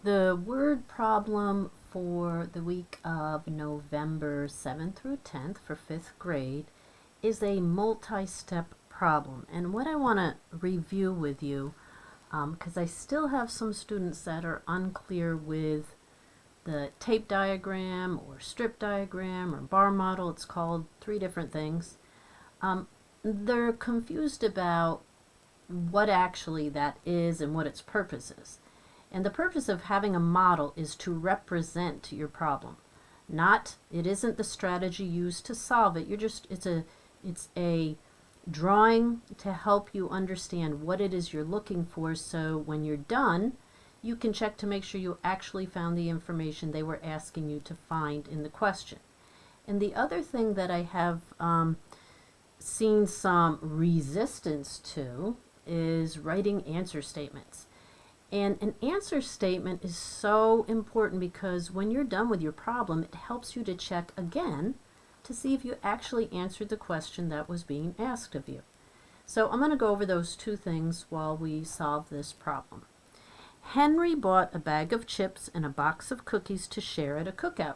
The word problem for the week of November 7th through 10th for 5th grade is a multi-step problem. And what I want to review with you, because I still have some students that are unclear with the tape diagram or strip diagram or bar model. It's called 3 different things. They're confused about what actually that is and what its purpose is. And the purpose of having a model is to represent your problem. It isn't the strategy used to solve it. It's a drawing to help you understand what it is you're looking for, so when you're done, you can check to make sure you actually found the information they were asking you to find in the question. And the other thing that I have seen some resistance to is writing answer statements. And an answer statement is so important because when you're done with your problem, it helps you to check again to see if you actually answered the question that was being asked of you. So I'm going to go over those 2 things while we solve this problem. Henry bought a bag of chips and a box of cookies to share at a cookout.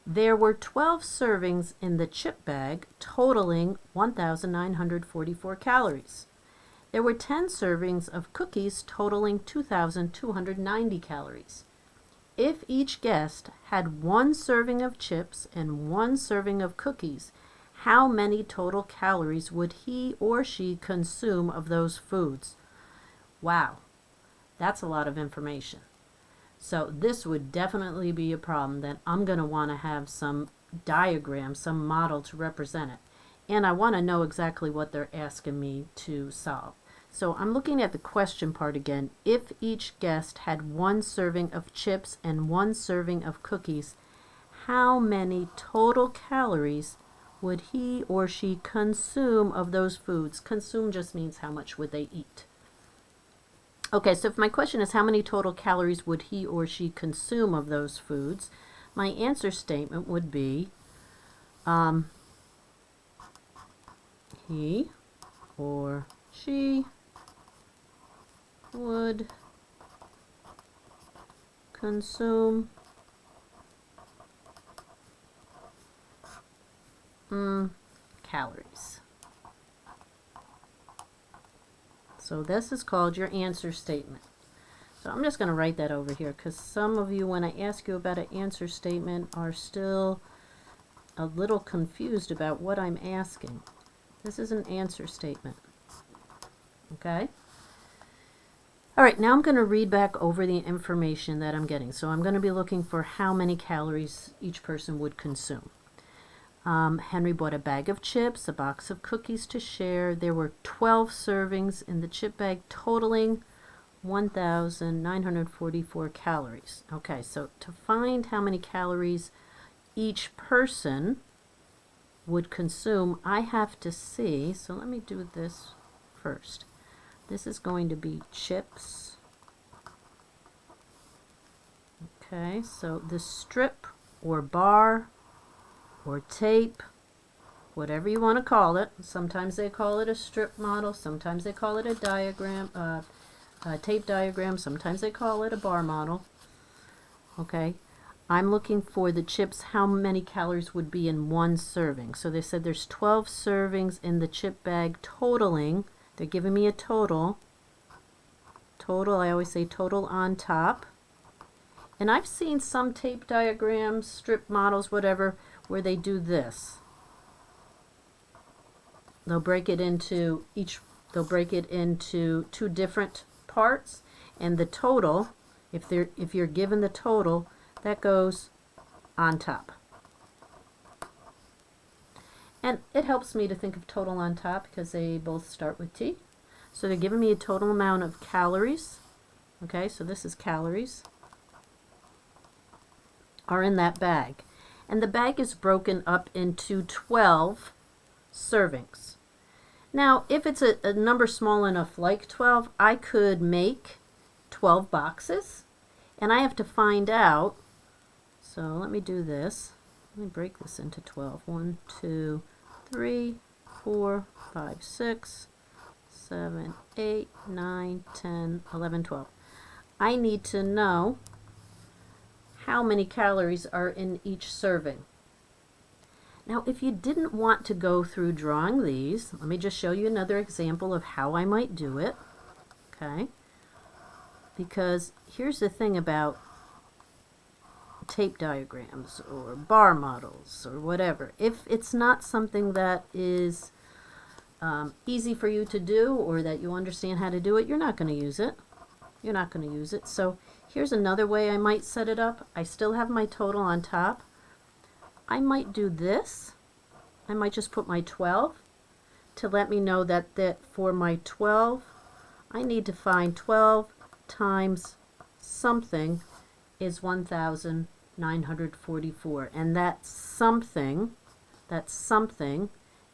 There were 12 servings in the chip bag, totaling 1,944 calories. There were 10 servings of cookies totaling 2,290 calories. If each guest had 1 serving of chips and 1 serving of cookies, how many total calories would he or she consume of those foods? Wow, that's a lot of information. So this would definitely be a problem that I'm going to want to have some diagram, some model to represent it. And I want to know exactly what they're asking me to solve. So I'm looking at the question part again. If each guest had 1 serving of chips and 1 serving of cookies, how many total calories would he or she consume of those foods? Consume just means how much would they eat. Okay, so if my question is how many total calories would he or she consume of those foods, my answer statement would be he or she would consume calories. So this is called your answer statement. So I'm just going to write that over here because some of you, when I ask you about an answer statement, are still a little confused about what I'm asking. This is an answer statement. Okay? All right, now I'm going to read back over the information that I'm getting. So I'm going to be looking for how many calories each person would consume. Henry bought a bag of chips, a box of cookies to share. There were 12 servings in the chip bag, totaling 1,944 calories. Okay, so to find how many calories each person would consume, I have to see, so let me do this first. This is going to be chips. Okay, so the strip or bar or tape, whatever you want to call it. Sometimes they call it a strip model, sometimes they call it a diagram, a tape diagram, sometimes they call it a bar model. Okay, I'm looking for the chips, how many calories would be in 1 serving. So they said there's 12 servings in the chip bag, totaling, they're giving me a total, I always say total on top. And I've seen some tape diagrams, strip models, whatever, where they do this. They'll break it into 2 different parts, and the total, if you're given the total, that goes on top. And it helps me to think of total on top because they both start with T. So they're giving me a total amount of calories. Okay, so this is calories are in that bag. And the bag is broken up into 12 servings. Now, if it's a number small enough like 12, I could make 12 boxes. And I have to find out, so let me do this. Let me break this into 12. 1, 2, 3, 4, 5, 6, 7, 8, 9, 10, 11, 12. I need to know how many calories are in each serving. Now, if you didn't want to go through drawing these, let me just show you another example of how I might do it. Okay? Because here's the thing about tape diagrams or bar models or whatever. If it's not something that is easy for you to do or that you understand how to do it, you're not going to use it. You're not going to use it. So here's another way I might set it up. I still have my total on top. I might do this. I might just put my 12 to let me know that for my 12, I need to find 12 times something is 1,944. And that something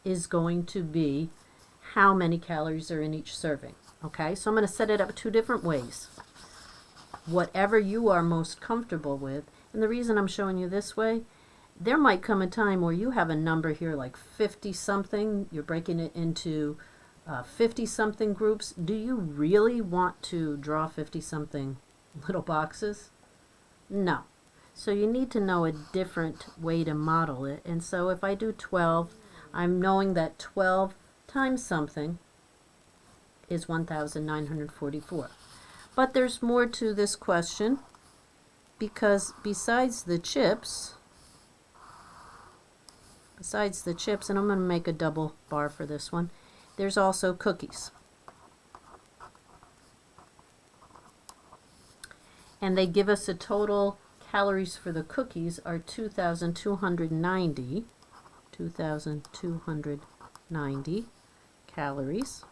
is going to be how many calories are in each serving. Okay, so I'm going to set it up two different ways. Whatever you are most comfortable with. And the reason I'm showing you this way, there might come a time where you have a number here like 50 something. You're breaking it into 50 something groups. Do you really want to draw 50 something little boxes? No. So you need to know a different way to model it. And so if I do 12, I'm knowing that 12 times something is 1,944. But there's more to this question, because besides the chips, and I'm going to make a double bar for this one, there's also cookies. And they give us a total calories for the cookies are 2,290 calories.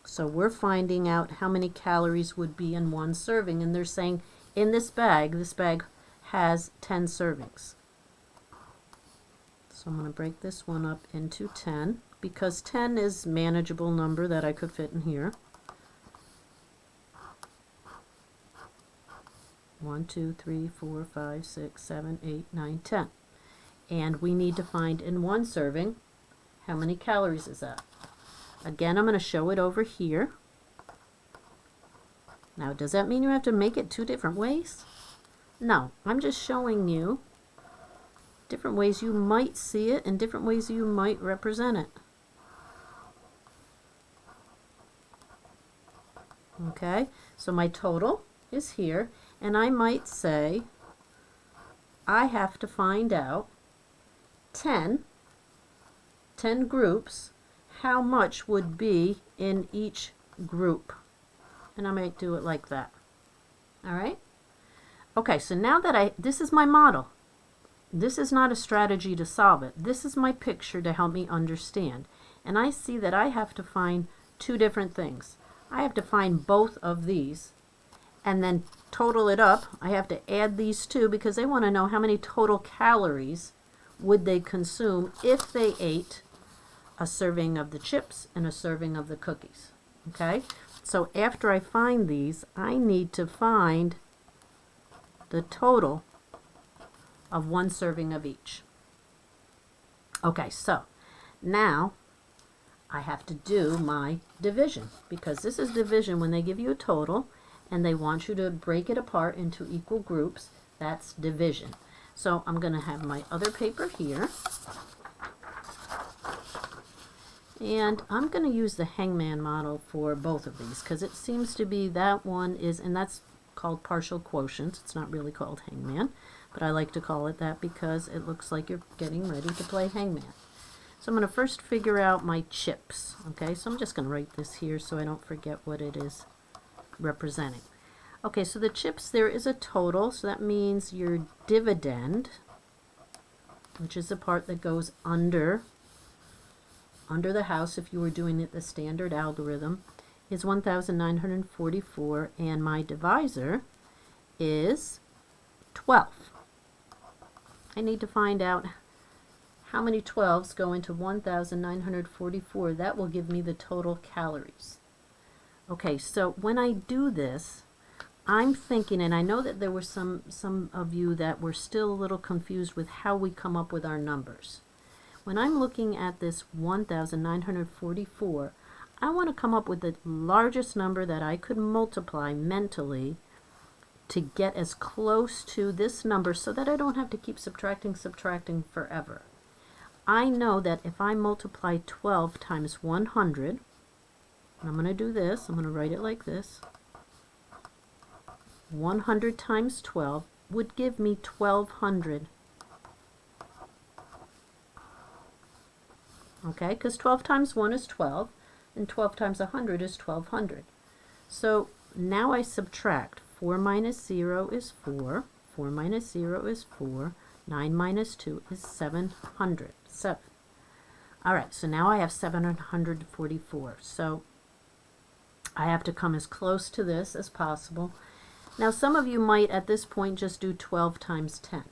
So we're finding out how many calories would be in one serving, and they're saying in this bag has 10 servings. So I'm going to break this one up into 10 because 10 is a manageable number that I could fit in here. 1, 2, 3, 4, 5, 6, 7, 8, 9, 10. And we need to find in one serving how many calories is that. Again, I'm going to show it over here. Now, does that mean you have to make it two different ways? No, I'm just showing you different ways you might see it and different ways you might represent it. Okay, so my total is here, and I might say I have to find out 10 groups, how much would be in each group. And I might do it like that. All right? Okay, so now that this is my model. This is not a strategy to solve it. This is my picture to help me understand. And I see that I have to find two different things. I have to find both of these and then total it up. I have to add these two because they want to know how many total calories would they consume if they ate a serving of the chips and a serving of the cookies. Okay? So after I find these, I need to find the total of one serving of each. Okay, so now I have to do my division, because this is division when they give you a total and they want you to break it apart into equal groups. That's division. So I'm going to have my other paper here. And I'm going to use the hangman model for both of these because it seems to be that one is, and that's called partial quotient. It's not really called hangman, but I like to call it that because it looks like you're getting ready to play hangman. So I'm going to first figure out my chips. Okay, so I'm just going to write this here so I don't forget what it is representing. Okay, so the chips, there is a total, so that means your dividend, which is the part that goes under the house if you were doing it the standard algorithm, is 1,944, and my divisor is 12. I need to find out how many 12s go into 1,944. That will give me the total calories. Okay, so when I do this, I'm thinking, and I know that there were some of you that were still a little confused with how we come up with our numbers. When I'm looking at this 1,944, I want to come up with the largest number that I could multiply mentally to get as close to this number so that I don't have to keep subtracting forever. I know that if I multiply 12 times 100, and I'm going to do this, I'm going to write it like this, 100 times 12 would give me 1200. Okay, because 12 times 1 is 12, and 12 times 100 is 1200. So now I subtract. 4 minus 0 is 4. 4 minus 0 is 4. 9 minus 2 is 700. 7. All right, so now I have 744. So I have to come as close to this as possible. Now some of you might at this point just do 12 times 10.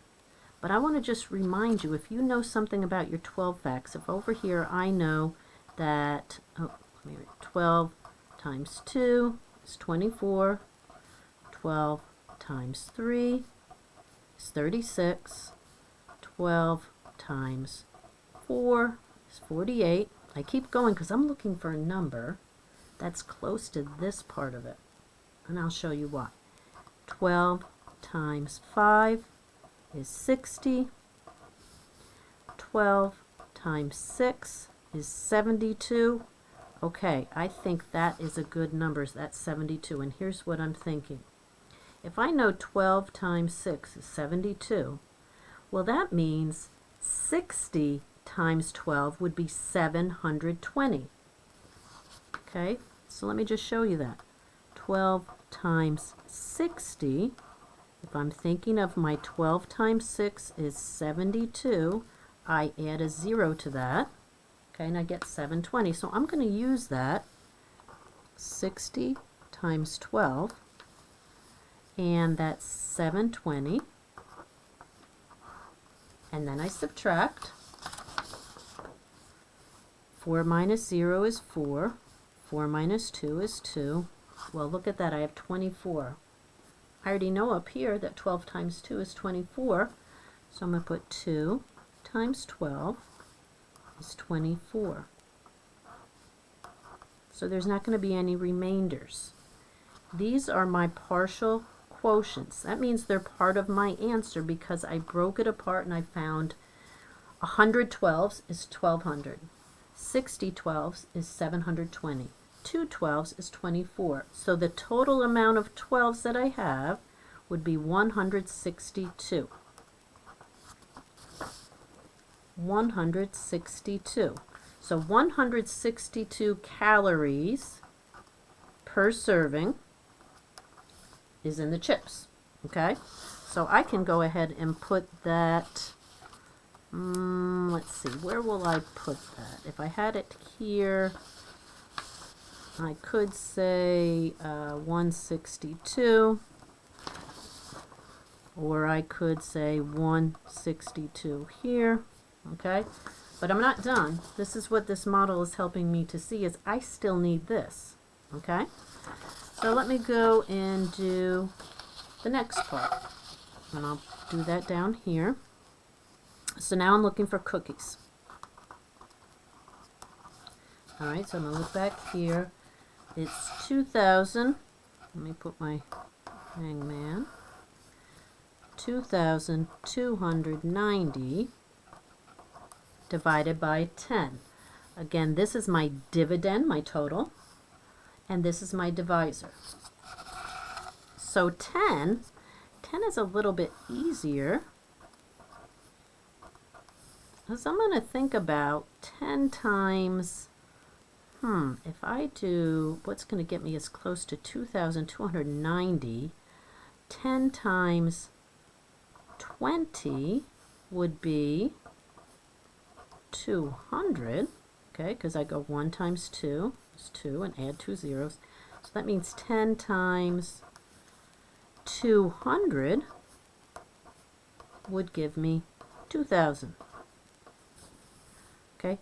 But I want to just remind you, if you know something about your 12 facts, if over here I know that 12 times 2 is 24, 12 times 3 is 36, 12 times 4 is 48. I keep going because I'm looking for a number that's close to this part of it, and I'll show you why. 12 times 5 is 60. 12 times 6 is 72. Okay, I think that is a good number. That's 72. And here's what I'm thinking. If I know 12 times 6 is 72, well, that means 60 times 12 would be 720. Okay, so let me just show you that. 12 times 60, if I'm thinking of my 12 times 6 is 72, I add a 0 to that, okay, and I get 720. So I'm going to use that, 60 times 12, and that's 720, and then I subtract. 4 minus 0 is 4, 4 minus 2 is 2. Well, look at that, I have 24. I already know up here that 12 times 2 is 24, so I'm going to put 2 times 12 is 24. So there's not going to be any remainders. These are my partial quotients. That means they're part of my answer because I broke it apart and I found 100 12s is 1200. 60 12s is 720. 2 12s is 24. So the total amount of 12s that I have would be 162. 162. So 162 calories per serving is in the chips. Okay? So I can go ahead and put that, let's see, where will I put that? If I had it here, I could say 162, or I could say 162 here, okay? But I'm not done. This is what this model is helping me to see, is I still need this, okay? So let me go and do the next part, and I'll do that down here. So now I'm looking for cookies. All right, so I'm going to look back here. It's 2,000. Let me put my hangman. 2,290 divided by 10. Again, this is my dividend, my total, and this is my divisor. So 10 is a little bit easier, because I'm going to think about 10 times, if I do, what's going to get me as close to 2,290, 10 times 20 would be 200, okay, because I go 1 times 2 is 2 and add 2 zeros. So that means 10 times 200 would give me 2,000. Okay,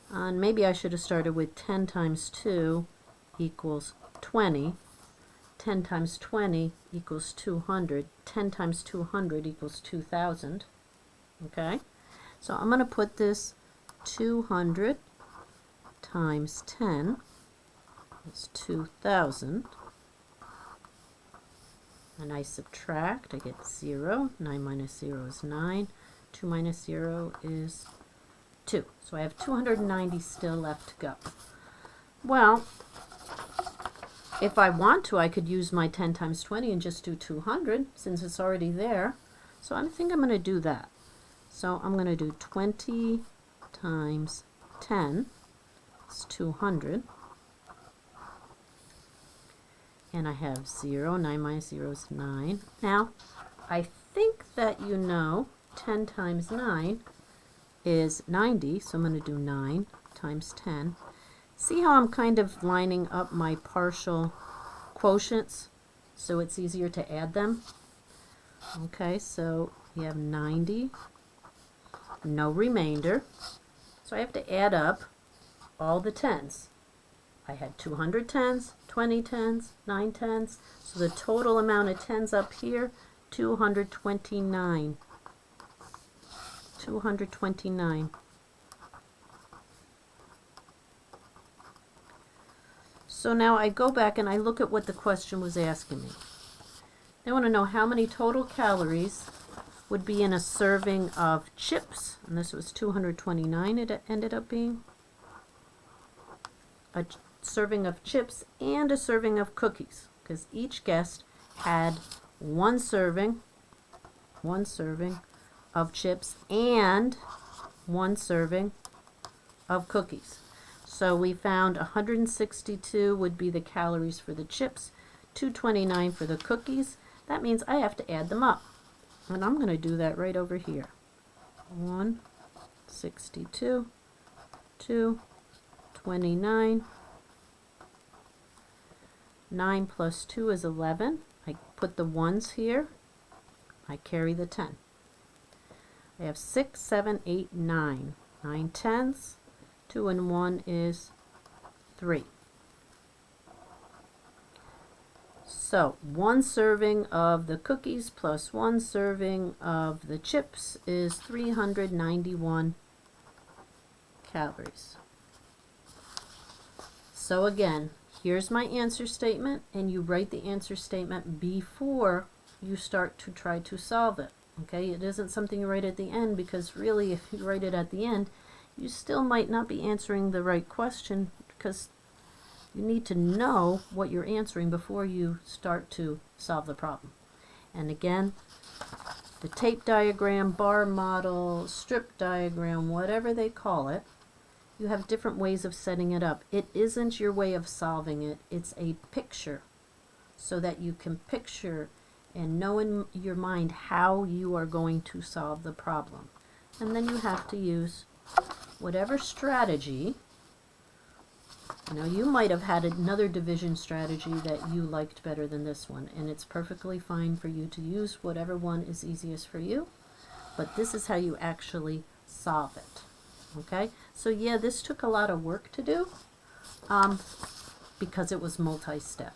and maybe I should have started with 10 times 2 equals 20. 10 times 20 equals 200. 10 times 200 equals 2,000. Okay, so I'm going to put this 200 times 10 is 2,000. And I subtract, I get 0. 9 minus 0 is 9. 2 minus 0 is 2. So I have 290 still left to go. Well, if I want to, I could use my 10 times 20 and just do 200 since it's already there. So I think I'm going to do that. So I'm going to do 20 times 10 is 200. And I have 0. 9 minus 0 is 9. Now, I think that you know 10 times 9 is 90, so I'm going to do 9 times 10. See how I'm kind of lining up my partial quotients so it's easier to add them? Okay, so we have 90, no remainder. So I have to add up all the tens. I had 200 tens, 20 tens, 9 tens. So the total amount of tens up here, 229. 229. So now I go back and I look at what the question was asking me. They want to know how many total calories would be in a serving of chips, and this was 229 it ended up being. A serving of chips and a serving of cookies, because each guest had one serving of chips and one serving of cookies. So we found 162 would be the calories for the chips, 229 for the cookies. That means I have to add them up. And I'm going to do that right over here. 162, 229. 9 plus 2 is 11. I put the ones here. I carry the 10. I have 6, 7, 8, 9. 9 tenths. 2 and 1 is 3. So, one serving of the cookies plus one serving of the chips is 391 calories. So again, here's my answer statement, and you write the answer statement before you start to try to solve it. Okay, it isn't something you write at the end, because really if you write it at the end, you still might not be answering the right question, because you need to know what you're answering before you start to solve the problem. And again, the tape diagram, bar model, strip diagram, whatever they call it, you have different ways of setting it up. It isn't your way of solving it, it's a picture, so that you can picture and know in your mind how you are going to solve the problem. And then you have to use whatever strategy. You know, you might have had another division strategy that you liked better than this one, and it's perfectly fine for you to use whatever one is easiest for you, but this is how you actually solve it. Okay, so yeah, this took a lot of work to do because it was multi-step.